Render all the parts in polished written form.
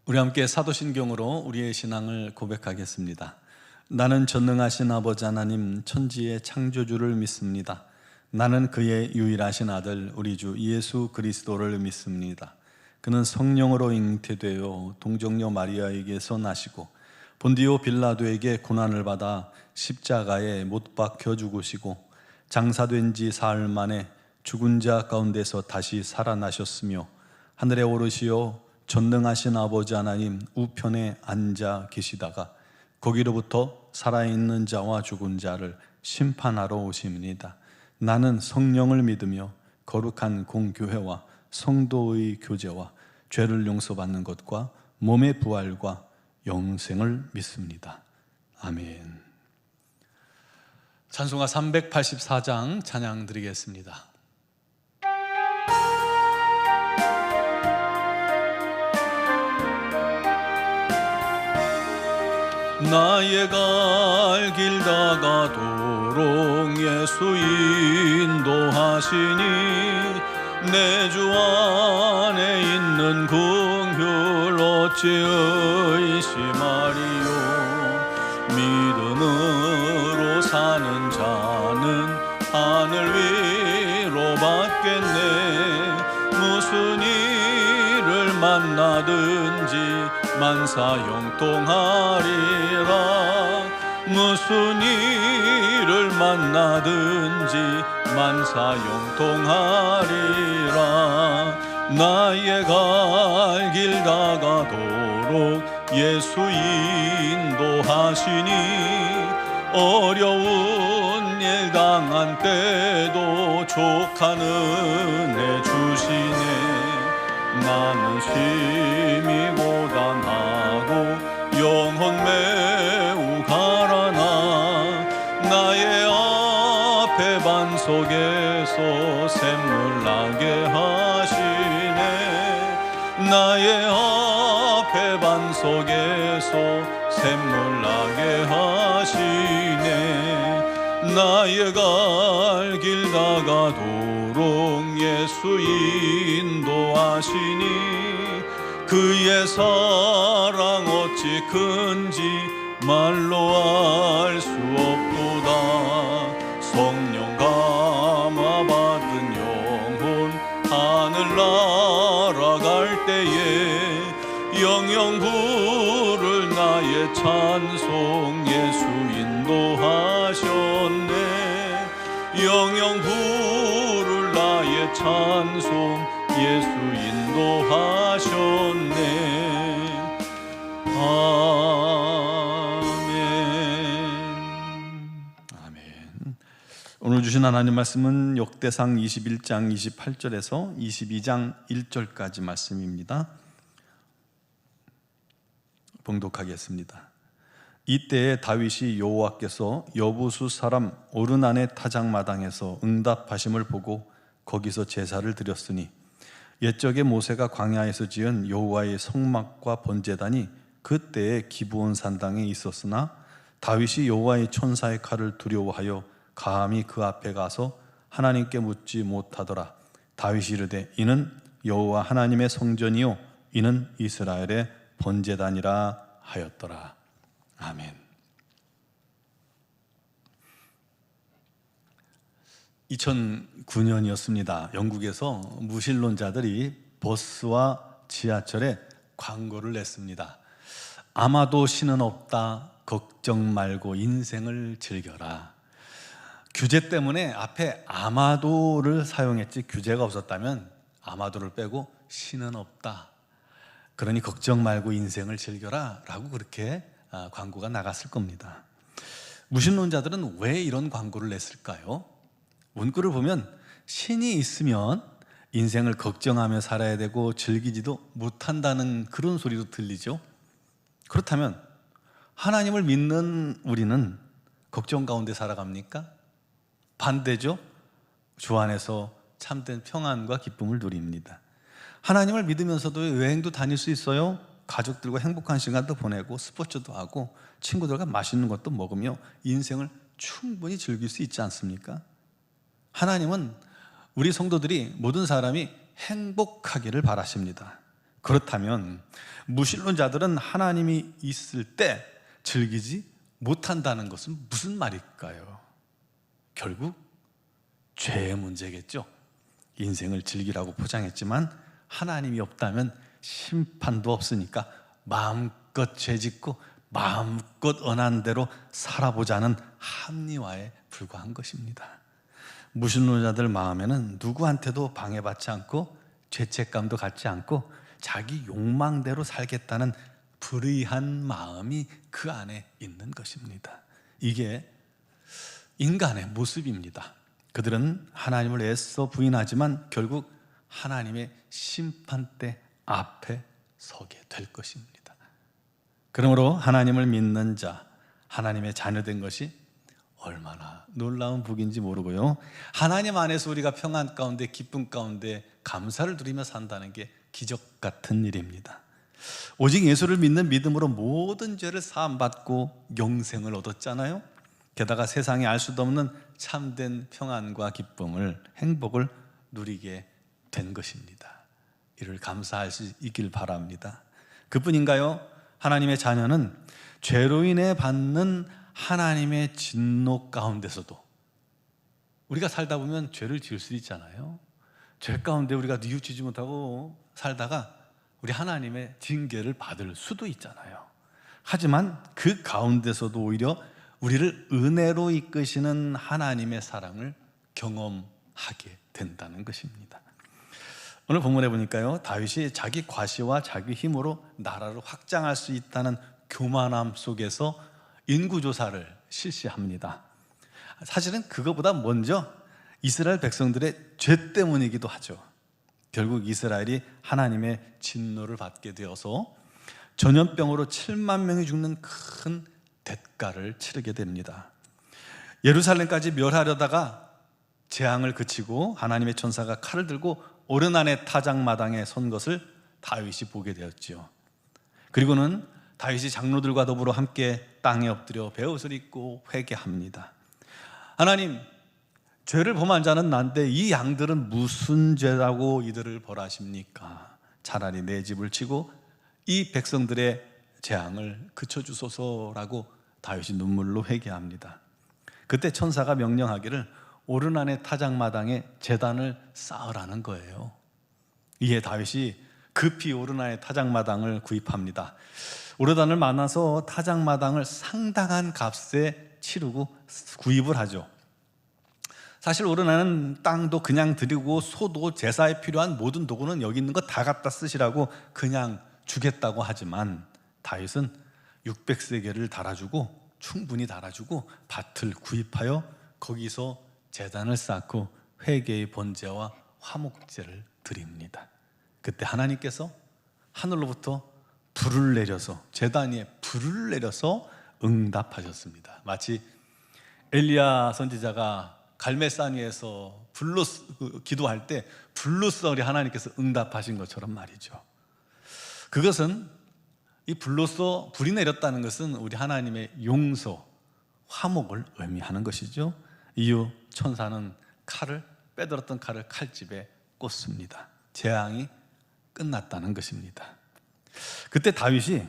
우리 함께 사도신경으로 우리의 신앙을 고백하겠습니다. 나는 전능하신 아버지 하나님 천지의 창조주를 믿습니다. 나는 그의 유일하신 아들 우리 주 예수 그리스도를 믿습니다. 그는 성령으로 잉태되어 동정녀 마리아에게서 나시고 본디오 빌라도에게 고난을 받아 십자가에 못 박혀 죽으시고 장사된 지 사흘 만에 죽은 자 가운데서 다시 살아나셨으며 하늘에 오르시어 전능하신 아버지 하나님 우편에 앉아 계시다가 거기로부터 살아있는 자와 죽은 자를 심판하러 오십니다. 나는 성령을 믿으며 거룩한 공교회와 성도의 교제와 죄를 용서받는 것과 몸의 부활과 영생을 믿습니다. 아멘. 찬송가 384장 찬양 드리겠습니다. 나의 갈 길 다가도록 예수 인도하시니 내 주 안에 있는 긍휼 어찌 의심하리요. 믿음으로 사는 자는 하늘 위로 받겠네. 무슨 일을 만나든지 만사 형통하리라. 무슨 일을 만나든지 만사 형통하리라. 나의 갈 길 다가도록 예수 인도하시니 어려운 일 당한 때도 족한 은혜 주시네. 나는 심히 고단하고 영혼 매우 가라나 나의 앞에 반석에서 샘물 나게 하시네. 나의 앞에 반석에서 샘물 나게 하시네. 나의 갈 길 다가도록 예수 인도하시니 그의 사랑 어찌 큰지 말로 알 수 없도다. 성령 감화 받은 영혼 하늘 날아갈 때에 영영 부를 나의 찬송 예수 인도하셨네. 영영 부를 나의 찬송 예수 인도하셨네. 아멘. 오늘 주신 하나님 말씀은 역대상 21장 28절에서 22장 1절까지 말씀입니다. 봉독하겠습니다. 이때에 다윗이 여호와께서 여부수 사람 오르난의 타작마당에서 응답하심을 보고 거기서 제사를 드렸으니 옛적에 모세가 광야에서 지은 여호와의 성막과 번제단이 그때에 기브온 산당에 있었으나 다윗이 여호와의 천사의 칼을 두려워하여 감히 그 앞에 가서 하나님께 묻지 못하더라. 다윗이 이르되 이는 여호와 하나님의 성전이요 이는 이스라엘의 번제단이라 하였더라. 아멘. 2009년이었습니다. 영국에서 무신론자들이 버스와 지하철에 광고를 냈습니다. 아마도 신은 없다. 걱정 말고 인생을 즐겨라. 규제 때문에 앞에 아마도를 사용했지 규제가 없었다면 아마도를 빼고 신은 없다. 그러니 걱정 말고 인생을 즐겨라 라고 그렇게 광고가 나갔을 겁니다. 무신론자들은 왜 이런 광고를 냈을까요? 문구를 보면 신이 있으면 인생을 걱정하며 살아야 되고 즐기지도 못한다는 그런 소리도 들리죠. 그렇다면 하나님을 믿는 우리는 걱정 가운데 살아갑니까? 반대죠. 주 안에서 참된 평안과 기쁨을 누립니다. 하나님을 믿으면서도 여행도 다닐 수 있어요. 가족들과 행복한 시간도 보내고 스포츠도 하고 친구들과 맛있는 것도 먹으며 인생을 충분히 즐길 수 있지 않습니까? 하나님은 우리 성도들이 모든 사람이 행복하기를 바라십니다. 그렇다면 무신론자들은 하나님이 있을 때 즐기지 못한다는 것은 무슨 말일까요? 결국 죄의 문제겠죠. 인생을 즐기라고 포장했지만 하나님이 없다면 심판도 없으니까 마음껏 죄짓고 마음껏 언한 대로 살아보자는 합리화에 불과한 것입니다. 무신론자들 마음에는 누구한테도 방해받지 않고 죄책감도 갖지 않고 자기 욕망대로 살겠다는 불의한 마음이 그 안에 있는 것입니다. 이게 인간의 모습입니다. 그들은 하나님을 애써 부인하지만 결국 하나님의 심판대 앞에 서게 될 것입니다. 그러므로 하나님을 믿는 자, 하나님의 자녀된 것이 얼마나 놀라운 복인지 모르고요, 하나님 안에서 우리가 평안 가운데 기쁨 가운데 감사를 누리며 산다는 게 기적 같은 일입니다. 오직 예수를 믿는 믿음으로 모든 죄를 사함받고 영생을 얻었잖아요. 게다가 세상에 알 수도 없는 참된 평안과 기쁨을, 행복을 누리게 된 것입니다. 이를 감사할 수 있길 바랍니다. 그뿐인가요? 하나님의 자녀는 죄로 인해 받는 하나님의 진노 가운데서도, 우리가 살다 보면 죄를 지을 수 있잖아요. 죄 가운데 우리가 뉘우치지 못하고 살다가 우리 하나님의 징계를 받을 수도 있잖아요. 하지만 그 가운데서도 오히려 우리를 은혜로 이끄시는 하나님의 사랑을 경험하게 된다는 것입니다. 오늘 본문에 보니까요, 다윗이 자기 과시와 자기 힘으로 나라를 확장할 수 있다는 교만함 속에서 인구조사를 실시합니다. 사실은 그거보다 먼저 이스라엘 백성들의 죄 때문이기도 하죠. 결국 이스라엘이 하나님의 진노를 받게 되어서 전염병으로 7만 명이 죽는 큰 대가를 치르게 됩니다. 예루살렘까지 멸하려다가 재앙을 그치고 하나님의 천사가 칼을 들고 오르난의 타작마당에 선 것을 다윗이 보게 되었지요. 그리고는 다윗이 장로들과 더불어 함께 땅에 엎드려 베옷을 입고 회개합니다. 하나님, 죄를 범한 자는 난데 이 양들은 무슨 죄라고 이들을 벌하십니까? 차라리 내 집을 치고 이 백성들의 재앙을 그쳐주소서라고 다윗이 눈물로 회개합니다. 그때 천사가 명령하기를 오르난의 타작마당에 제단을 쌓으라는 거예요. 이에 다윗이 급히 오르난의 타작마당을 구입합니다. 오르난을 만나서 타작마당을 상당한 값에 치르고 구입을 하죠. 사실 오르난은 땅도 그냥 드리고 소도 제사에 필요한 모든 도구는 여기 있는 거 다 갖다 쓰시라고 그냥 주겠다고 하지만 다윗은 600세겔을 달아주고, 충분히 달아주고 밭을 구입하여 거기서 제단을 쌓고 회개의 번제와 화목제를 드립니다. 그때 하나님께서 하늘로부터 불을 내려서, 제단 위에 불을 내려서 응답하셨습니다. 마치 엘리야 선지자가 갈멜산 위에서 불로 기도할 때 불로써 우리 하나님께서 응답하신 것처럼 말이죠. 그것은, 이 불로써 불이 내렸다는 것은 우리 하나님의 용서, 화목을 의미하는 것이죠. 이후 천사는 빼들었던 칼을 칼집에 꽂습니다. 재앙이 끝났다는 것입니다. 그때 다윗이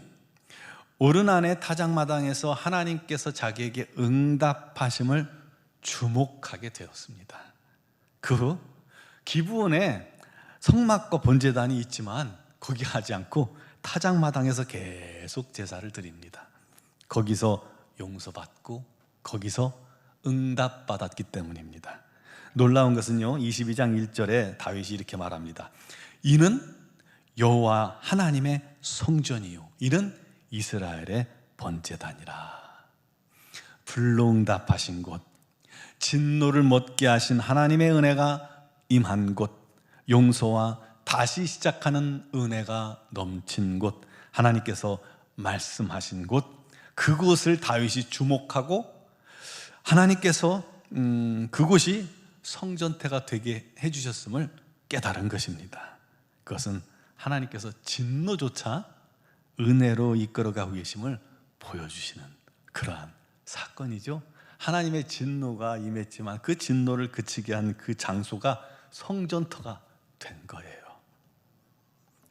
오르난의 타작마당에서 하나님께서 자기에게 응답하심을 주목하게 되었습니다. 그 후 기브온에 성막과 번제단이 있지만 거기 하지 않고 타작마당에서 계속 제사를 드립니다. 거기서 용서받고 거기서 응답받았기 때문입니다. 놀라운 것은요, 22장 1절에 다윗이 이렇게 말합니다. 이는 여호와 하나님의 성전이요, 이는 이스라엘의 번제단이라. 불로 응답하신 곳, 진노를 멎게 하신 하나님의 은혜가 임한 곳, 용서와 다시 시작하는 은혜가 넘친 곳, 하나님께서 말씀하신 곳, 그곳을 다윗이 주목하고 하나님께서 그곳이 성전태가 되게 해주셨음을 깨달은 것입니다. 그것은 하나님께서 진노조차 은혜로 이끌어가고 계심을 보여주시는 그러한 사건이죠. 하나님의 진노가 임했지만 그 진노를 그치게 한 그 장소가 성전터가 된 거예요.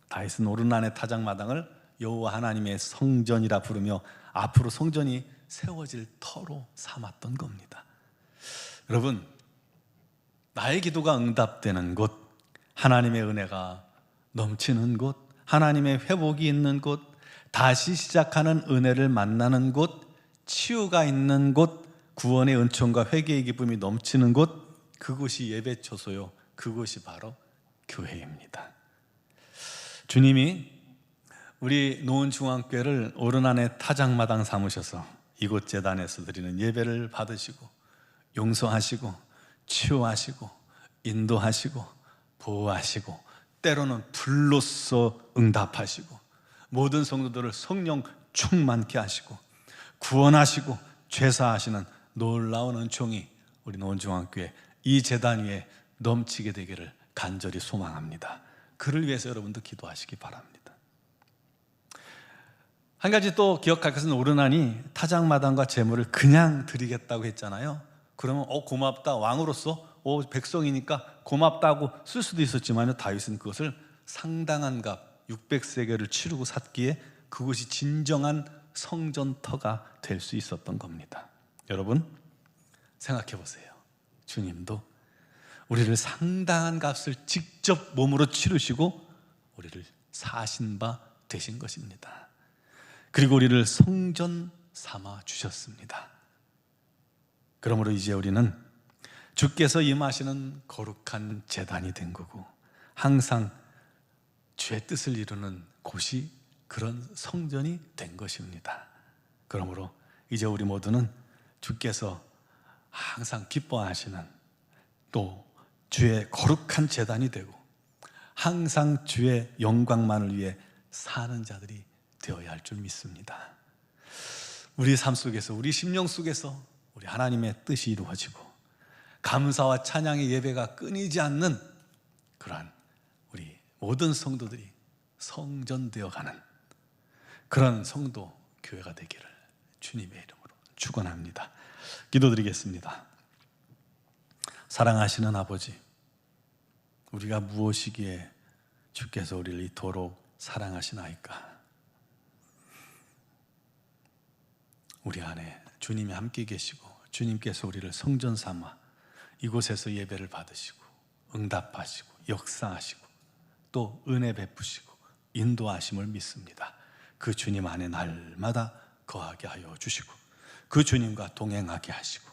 다윗은 오르난의 타작마당을 여호와 하나님의 성전이라 부르며 앞으로 성전이 세워질 터로 삼았던 겁니다. 여러분, 나의 기도가 응답되는 곳, 하나님의 은혜가 넘치는 곳, 하나님의 회복이 있는 곳, 다시 시작하는 은혜를 만나는 곳, 치유가 있는 곳, 구원의 은총과 회개의 기쁨이 넘치는 곳, 그곳이 예배처소요, 그곳이 바로 교회입니다. 주님이 우리 노원중앙교회를 오르난의 타작마당 삼으셔서 이곳 제단에서 드리는 예배를 받으시고 용서하시고 치유하시고 인도하시고 보호하시고 때로는 불로써 응답하시고 모든 성도들을 성령 충만케 하시고 구원하시고 죄사하시는 놀라운 은총이 우리 노원중앙교회 이 제단 위에 넘치게 되기를 간절히 소망합니다. 그를 위해서 여러분도 기도하시기 바랍니다. 한 가지 또 기억할 것은 오르난이 타작마당과 제물을 그냥 드리겠다고 했잖아요. 그러면 고맙다, 왕으로서 백성이니까 고맙다고 쓸 수도 있었지만 다윗은 그것을 상당한 값 600세겔을 치르고 샀기에 그것이 진정한 성전터가 될 수 있었던 겁니다. 여러분 생각해 보세요. 주님도 우리를 상당한 값을 직접 몸으로 치르시고 우리를 사신 바 되신 것입니다. 그리고 우리를 성전 삼아 주셨습니다. 그러므로 이제 우리는 주께서 임하시는 거룩한 제단이 된 거고 항상 주의 뜻을 이루는 곳이 그런 성전이 된 것입니다. 그러므로 이제 우리 모두는 주께서 항상 기뻐하시는 또 주의 거룩한 제단이 되고 항상 주의 영광만을 위해 사는 자들이 되어야 할 줄 믿습니다. 우리 삶 속에서, 우리 심령 속에서 우리 하나님의 뜻이 이루어지고 감사와 찬양의 예배가 끊이지 않는 그러한 우리 모든 성도들이 성전되어가는 그런 성도 교회가 되기를 주님의 이름으로 축원합니다. 기도드리겠습니다. 사랑하시는 아버지, 우리가 무엇이기에 주께서 우리를 이토록 사랑하시나이까? 우리 안에 주님이 함께 계시고 주님께서 우리를 성전 삼아 이곳에서 예배를 받으시고 응답하시고 역사하시고 또 은혜 베푸시고 인도하심을 믿습니다. 그 주님 안에 날마다 거하게 하여 주시고 그 주님과 동행하게 하시고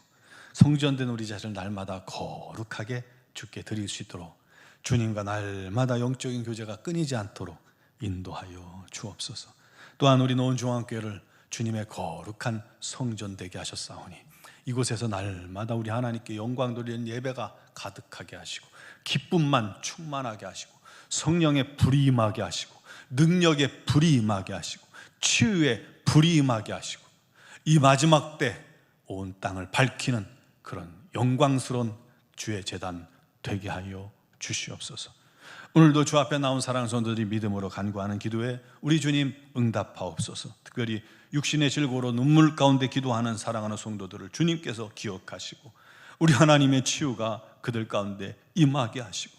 성전된 우리 자신을 날마다 거룩하게 주께 드릴 수 있도록 주님과 날마다 영적인 교제가 끊이지 않도록 인도하여 주옵소서. 또한 우리 노원중앙교회를 주님의 거룩한 성전 되게 하셨사오니 이곳에서 날마다 우리 하나님께 영광 돌리는 예배가 가득하게 하시고 기쁨만 충만하게 하시고 성령의 불이 임하게 하시고 능력의 불이 임하게 하시고 치유의 불이 임하게 하시고 이 마지막 때 온 땅을 밝히는 그런 영광스러운 주의 제단 되게 하여 주시옵소서. 오늘도 주 앞에 나온 사랑하는 성도들이 믿음으로 간구하는 기도에 우리 주님 응답하옵소서. 특별히 육신의 질고로 눈물 가운데 기도하는 사랑하는 성도들을 주님께서 기억하시고 우리 하나님의 치유가 그들 가운데 임하게 하시고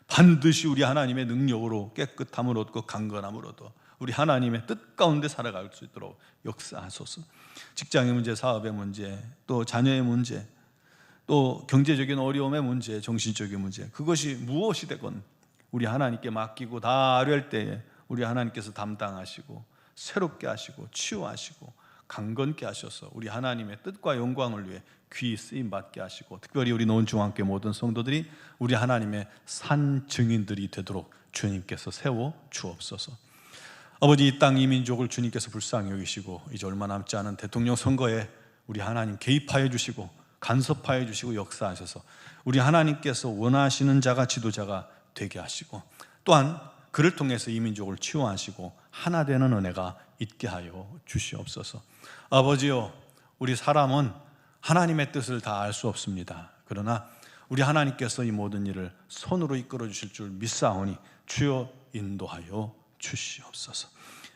반드시 우리 하나님의 능력으로 깨끗함을 얻고 강건함을 얻어 우리 하나님의 뜻 가운데 살아갈 수 있도록 역사하소서. 직장의 문제, 사업의 문제, 또 자녀의 문제, 또 경제적인 어려움의 문제, 정신적인 문제, 그것이 무엇이 되건 우리 하나님께 맡기고 다 아뢰할 때에 우리 하나님께서 담당하시고 새롭게 하시고 치유하시고 강건케 하셔서 우리 하나님의 뜻과 영광을 위해 귀히 쓰임받게 하시고 특별히 우리 노원중앙교회 모든 성도들이 우리 하나님의 산 증인들이 되도록 주님께서 세워 주옵소서. 아버지, 이 땅 이 민족을 주님께서 불쌍히 여기시고 이제 얼마 남지 않은 대통령 선거에 우리 하나님 개입하여 주시고 간섭하여 주시고 역사하셔서 우리 하나님께서 원하시는 자가 지도자가 되게 하시고 또한 그를 통해서 이 민족을 치유하시고 하나 되는 은혜가 있게 하여 주시옵소서. 아버지요, 우리 사람은 하나님의 뜻을 다 알 수 없습니다. 그러나 우리 하나님께서 이 모든 일을 손으로 이끌어 주실 줄 믿사오니 주여 인도하여 주시옵소서.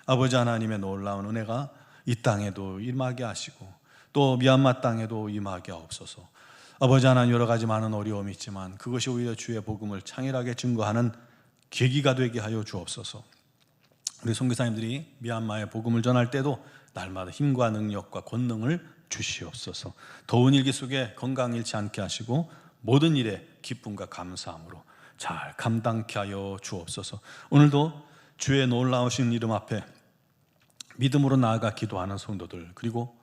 아버지 하나님의 놀라운 은혜가 이 땅에도 임하게 하시고 또 미얀마 땅에도 임하게 하옵소서. 아버지 하나님, 여러 가지 많은 어려움이 있지만 그것이 오히려 주의 복음을 창일하게 증거하는 계기가 되게 하여 주옵소서. 우리 선교사님들이 미얀마에 복음을 전할 때도 날마다 힘과 능력과 권능을 주시옵소서. 더운 일기 속에 건강 잃지 않게 하시고 모든 일에 기쁨과 감사함으로 잘 감당케 하여 주옵소서. 오늘도 주의 놀라우신 이름 앞에 믿음으로 나아가 기도하는 성도들, 그리고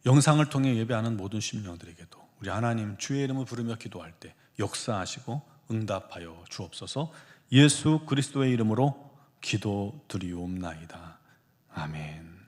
영상을 통해 예배하는 모든 심령들에게도 우리 하나님 주의 이름을 부르며 기도할 때 역사하시고 응답하여 주옵소서. 예수 그리스도의 이름으로 기도드리옵나이다. 아멘.